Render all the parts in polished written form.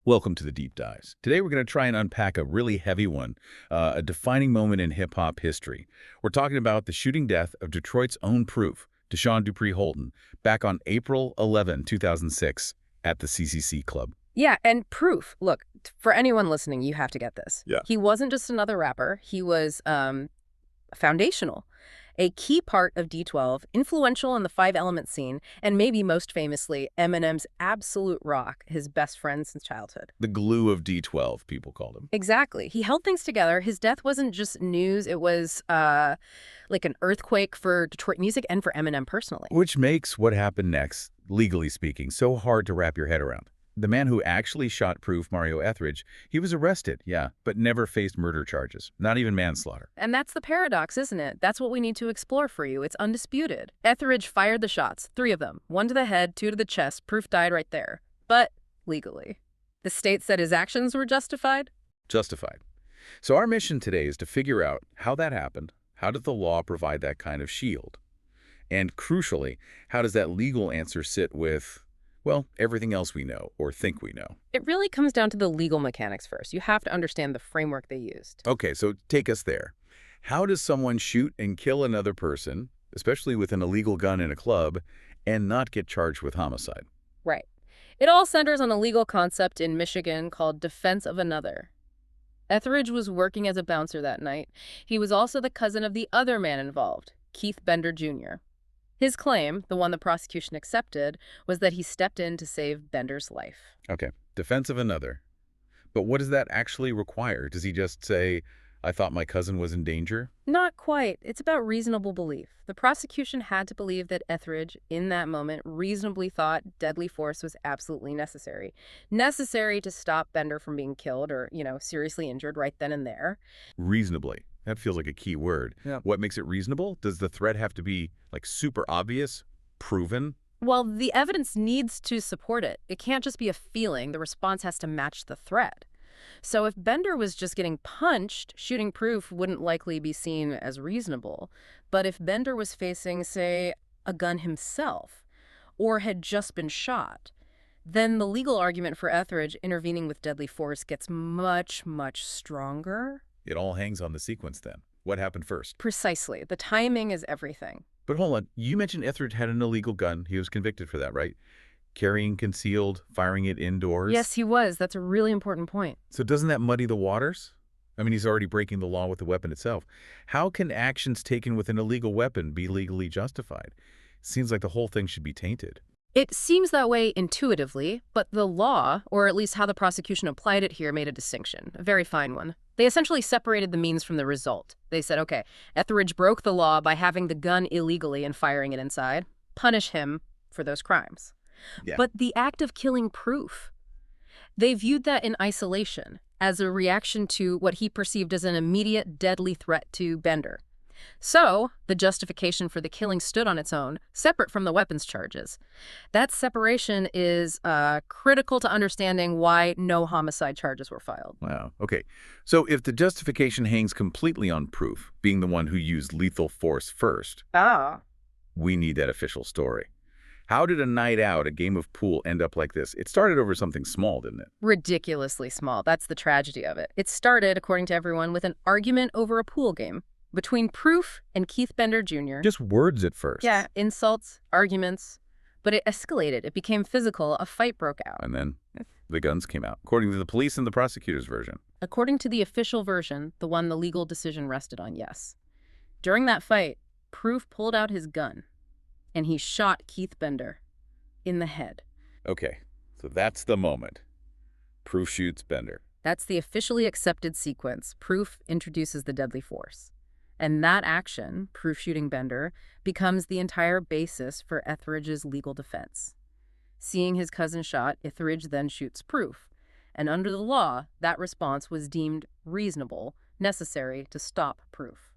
Welcome to the Deep Dives. Today we're going to try and unpack a really heavy one, a defining moment in hip-hop history. We're talking about the shooting death of Detroit's own Proof, DeShaun Holton, back on April 11, 2006, at the CCC Club. Yeah, and Proof, look, for anyone listening, you have to get this. Yeah. He wasn't just another rapper. He was foundational, a key part of D12, influential in the Five Element scene, and maybe most famously, Eminem's absolute rock, his best friend since childhood. The glue of D12, people called him. Exactly. He held things together. His death wasn't just news. It was like an earthquake for Detroit music and for Eminem personally. Which makes what happened next, legally speaking, so hard to wrap your head around. The man who actually shot Proof, Mario Etheridge, he was arrested, yeah, but never faced murder charges, not even manslaughter. And that's the paradox, isn't it? That's what we need to explore for you. It's undisputed. Etheridge fired the shots, 3 of them, 1 to the head, 2 to the chest. Proof died right there. But legally. The state said his actions were justified? Justified. So our mission today is to figure out how that happened, how did the law provide that kind of shield? And crucially, how does that legal answer sit with, well, everything else we know, or think we know? It really comes down to the legal mechanics first. You have to understand the framework they used. Okay, so take us there. How does someone shoot and kill another person, especially with an illegal gun in a club, and not get charged with homicide? Right. It all centers on a legal concept in Michigan called defense of another. Etheridge was working as a bouncer that night. He was also the cousin of the other man involved, Keith Bender Jr. His claim, the one the prosecution accepted, was that he stepped in to save Bender's life. Okay, defense of another. But what does that actually require? Does he just say, I thought my cousin was in danger? Not quite. It's about reasonable belief. The prosecution had to believe that Etheridge, in that moment, reasonably thought deadly force was absolutely necessary. Necessary to stop Bender from being killed or, seriously injured right then and there. Reasonably. That feels like a key word. Yeah. What makes it reasonable? Does the threat have to be, super obvious, proven? Well, the evidence needs to support it. It can't just be a feeling. The response has to match the threat. So if Bender was just getting punched, shooting Proof wouldn't likely be seen as reasonable. But if Bender was facing, say, a gun himself, or had just been shot, then the legal argument for Etheridge intervening with deadly force gets much, much stronger. It all hangs on the sequence then. What happened first? Precisely. The timing is everything. But hold on, you mentioned Etheridge had an illegal gun. He was convicted for that, right? Carrying concealed, firing it indoors? Yes, he was. That's a really important point. So doesn't that muddy the waters? I mean, he's already breaking the law with the weapon itself. How can actions taken with an illegal weapon be legally justified? Seems like the whole thing should be tainted. It seems that way intuitively, but the law, or at least how the prosecution applied it here, made a distinction, a very fine one. They essentially separated the means from the result. They said, okay, Etheridge broke the law by having the gun illegally and firing it inside. Punish him for those crimes. Yeah. But the act of killing Proof, they viewed that in isolation as a reaction to what he perceived as an immediate deadly threat to Bender. So, the justification for the killing stood on its own, separate from the weapons charges. That separation is critical to understanding why no homicide charges were filed. Wow. Okay. So if the justification hangs completely on Proof, being the one who used lethal force first, we need that official story. How did a night out, a game of pool, end up like this? It started over something small, didn't it? Ridiculously small. That's the tragedy of it. It started, according to everyone, with an argument over a pool game between Proof and Keith Bender Jr. Just words at first. Yeah, insults, arguments. But it escalated. It became physical. A fight broke out. And then the guns came out, according to the police and the prosecutor's version. According to the official version, the one the legal decision rested on, yes. During that fight, Proof pulled out his gun, and he shot Keith Bender in the head. Okay, so that's the moment. Proof shoots Bender. That's the officially accepted sequence. Proof introduces the deadly force. And that action, Proof shooting Bender, becomes the entire basis for Etheridge's legal defense. Seeing his cousin shot, Etheridge then shoots Proof. And under the law, that response was deemed reasonable, necessary to stop Proof.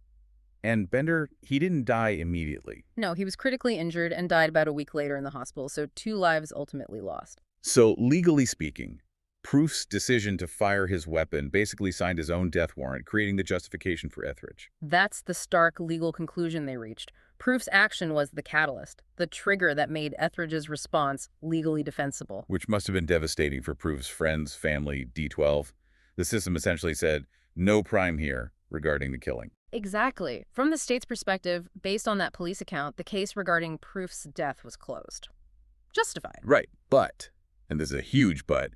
And Bender, he didn't die immediately. No, he was critically injured and died about a week later in the hospital, so 2 lives ultimately lost. So legally speaking, Proof's decision to fire his weapon basically signed his own death warrant, creating the justification for Etheridge. That's the stark legal conclusion they reached. Proof's action was the catalyst, the trigger that made Etheridge's response legally defensible. Which must have been devastating for Proof's friends, family, D12. The system essentially said, no crime here regarding the killing. Exactly. From the state's perspective, based on that police account, the case regarding Proof's death was closed. Justified. Right, but, and this is a huge but,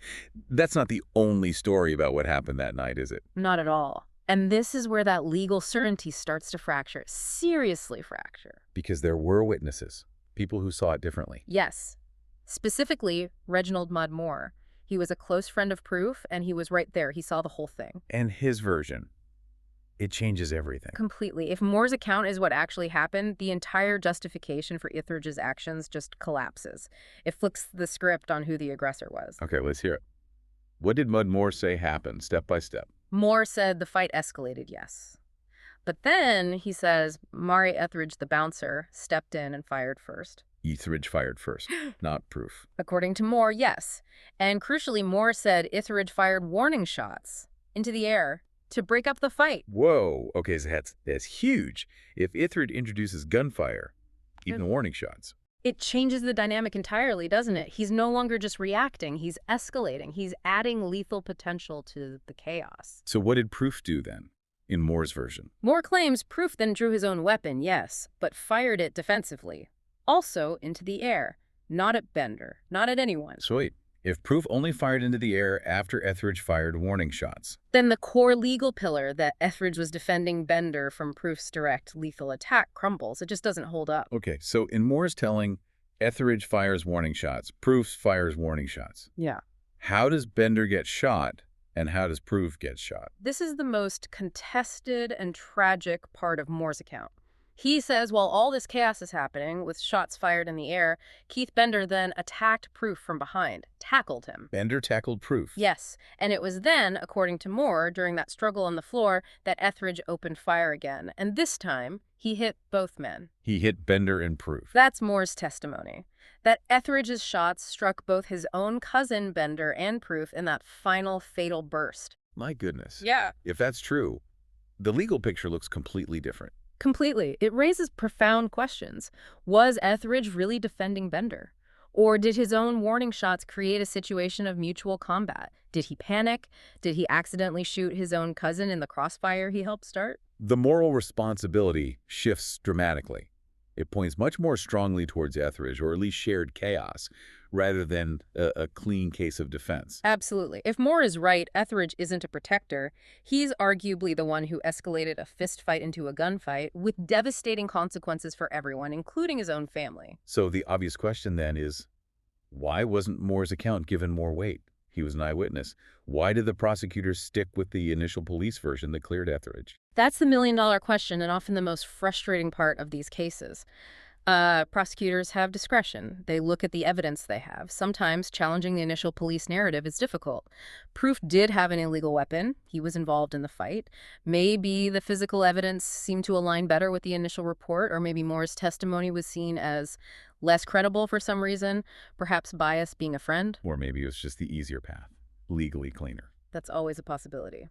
that's not the only story about what happened that night, is it? Not at all. And this is where that legal certainty starts to fracture, seriously fracture. Because there were witnesses, people who saw it differently. Yes. Specifically, Reginald Mudd Moore. He was a close friend of Proof, and he was right there. He saw the whole thing. And his version, it changes everything. Completely. If Moore's account is what actually happened, the entire justification for Etheridge's actions just collapses. It flips the script on who the aggressor was. Okay, let's hear it. What did Mudd Moore say happened, step by step? Moore said the fight escalated, yes. But then, he says, Mario Etheridge, the bouncer, stepped in and fired first. Etheridge fired first, not Proof. According to Moore, yes. And crucially, Moore said Etheridge fired warning shots into the air to break up the fight. Whoa, okay, so that's huge. If Etheridge introduces gunfire, even warning shots. It changes the dynamic entirely, doesn't it? He's no longer just reacting, he's escalating. He's adding lethal potential to the chaos. So what did Proof do then, in Moore's version? Moore claims Proof then drew his own weapon, yes, but fired it defensively. Also into the air. Not at Bender. Not at anyone. So wait, if Proof only fired into the air after Etheridge fired warning shots, then the core legal pillar that Etheridge was defending Bender from Proof's direct lethal attack crumbles. It just doesn't hold up. Okay, so in Moore's telling, Etheridge fires warning shots, Proof fires warning shots. Yeah. How does Bender get shot, and how does Proof get shot? This is the most contested and tragic part of Moore's account. He says while all this chaos is happening, with shots fired in the air, Keith Bender then attacked Proof from behind, tackled him. Bender tackled Proof? Yes, and it was then, according to Moore, during that struggle on the floor, that Etheridge opened fire again. And this time, he hit both men. He hit Bender and Proof. That's Moore's testimony. That Etheridge's shots struck both his own cousin Bender and Proof in that final fatal burst. My goodness. Yeah. If that's true, the legal picture looks completely different. Completely. It raises profound questions. Was Etheridge really defending Bender? Or did his own warning shots create a situation of mutual combat? Did he panic? Did he accidentally shoot his own cousin in the crossfire he helped start? The moral responsibility shifts dramatically. It points much more strongly towards Etheridge, or at least shared chaos, rather than a clean case of defense. Absolutely. If Moore is right, Etheridge isn't a protector. He's arguably the one who escalated a fistfight into a gunfight with devastating consequences for everyone, including his own family. So the obvious question then is, why wasn't Moore's account given more weight? He was an eyewitness. Why did the prosecutors stick with the initial police version that cleared Etheridge? That's the million-dollar question, and often the most frustrating part of these cases. Prosecutors have discretion. They look at the evidence they have. Sometimes challenging the initial police narrative is difficult. Proof did have an illegal weapon. He was involved in the fight. Maybe the physical evidence seemed to align better with the initial report, or maybe Moore's testimony was seen as less credible for some reason, perhaps bias being a friend. Or maybe it was just the easier path, legally cleaner. That's always a possibility.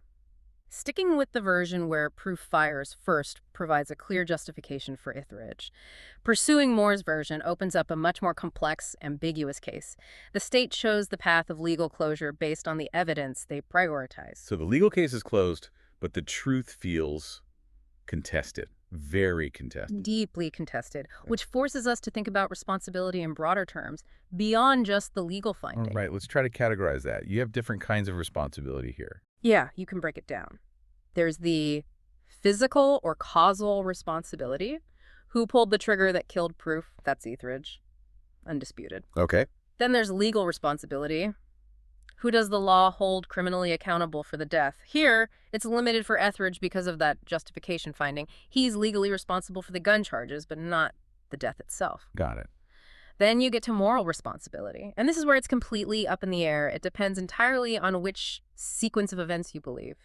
Sticking with the version where Proof fires first provides a clear justification for Etheridge. Pursuing Moore's version opens up a much more complex, ambiguous case. The state chose the path of legal closure based on the evidence they prioritize. So the legal case is closed, but the truth feels contested, very contested. Deeply contested, which forces us to think about responsibility in broader terms, beyond just the legal finding. All right, let's try to categorize that. You have different kinds of responsibility here. Yeah, you can break it down. There's the physical or causal responsibility. Who pulled the trigger that killed Proof? That's Etheridge. Undisputed. Okay. Then there's legal responsibility. Who does the law hold criminally accountable for the death? Here, it's limited for Etheridge because of that justification finding. He's legally responsible for the gun charges, but not the death itself. Got it. Then you get to moral responsibility. And this is where it's completely up in the air. It depends entirely on which sequence of events you believe.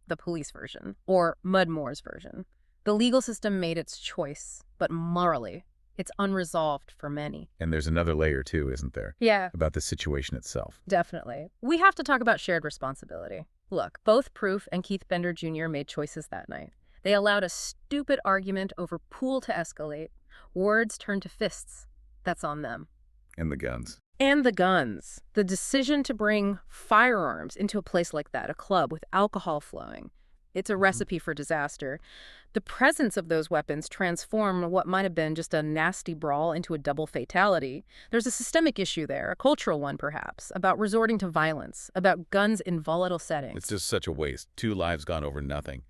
The police version, or Mudd Moore's version. The legal system made its choice, but morally, It's unresolved for many. And there's another layer too, isn't there? Yeah, About the situation itself. definitely. We have to talk about shared responsibility. Look, both Proof and Keith Bender Jr. made choices that night. They allowed a stupid argument over pool to escalate. Words turned to fists. That's on them. And the guns. And the guns. The decision to bring firearms into a place like that, a club with alcohol flowing. It's a recipe for disaster. The presence of those weapons transformed what might have been just a nasty brawl into a double fatality. There's a systemic issue there, a cultural one perhaps, about resorting to violence, about guns in volatile settings. It's just such a waste. 2 lives gone over nothing.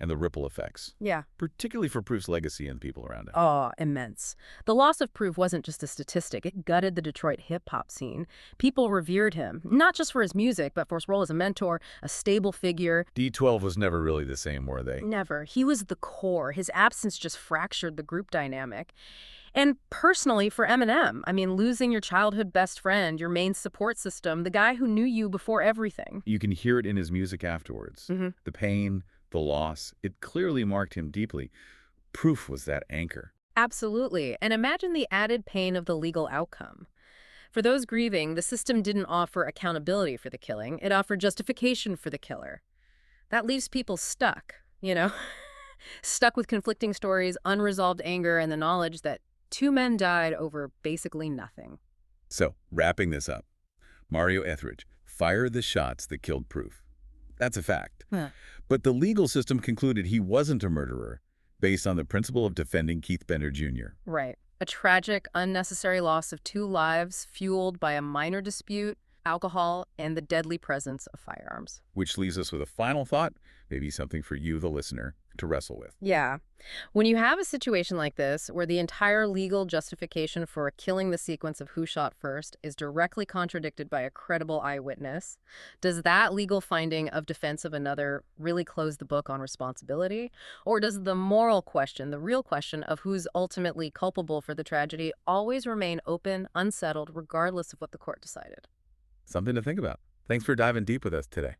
And the ripple effects. Yeah. Particularly for Proof's legacy and the people around him. Oh, immense. The loss of Proof wasn't just a statistic. It gutted the Detroit hip-hop scene. People revered him, not just for his music, but for his role as a mentor, a stable figure. D12 was never really the same, were they? Never. He was the core. His absence just fractured the group dynamic. And personally, for Eminem, I mean, losing your childhood best friend, your main support system, the guy who knew you before everything. You can hear it in his music afterwards. The pain, the loss, it clearly marked him deeply. Proof was that anchor. Absolutely. And imagine the added pain of the legal outcome. For those grieving, the system didn't offer accountability for the killing. It offered justification for the killer. That leaves people stuck, you know? Stuck with conflicting stories, unresolved anger, and the knowledge that 2 men died over basically nothing. So, wrapping this up, Mario Etheridge fired the shots that killed Proof. That's a fact. But the legal system concluded he wasn't a murderer based on the principle of defending Keith Bender Jr. Right. A tragic, unnecessary loss of 2 lives fueled by a minor dispute, alcohol, and the deadly presence of firearms. Which leaves us with a final thought, maybe something for you, the listener, to wrestle with. Yeah. When you have a situation like this, where the entire legal justification for killing the sequence of who shot first is directly contradicted by a credible eyewitness, does that legal finding of defense of another really close the book on responsibility? Or does the moral question, the real question of who's ultimately culpable for the tragedy, always remain open, unsettled, regardless of what the court decided? Something to think about. Thanks for diving deep with us today.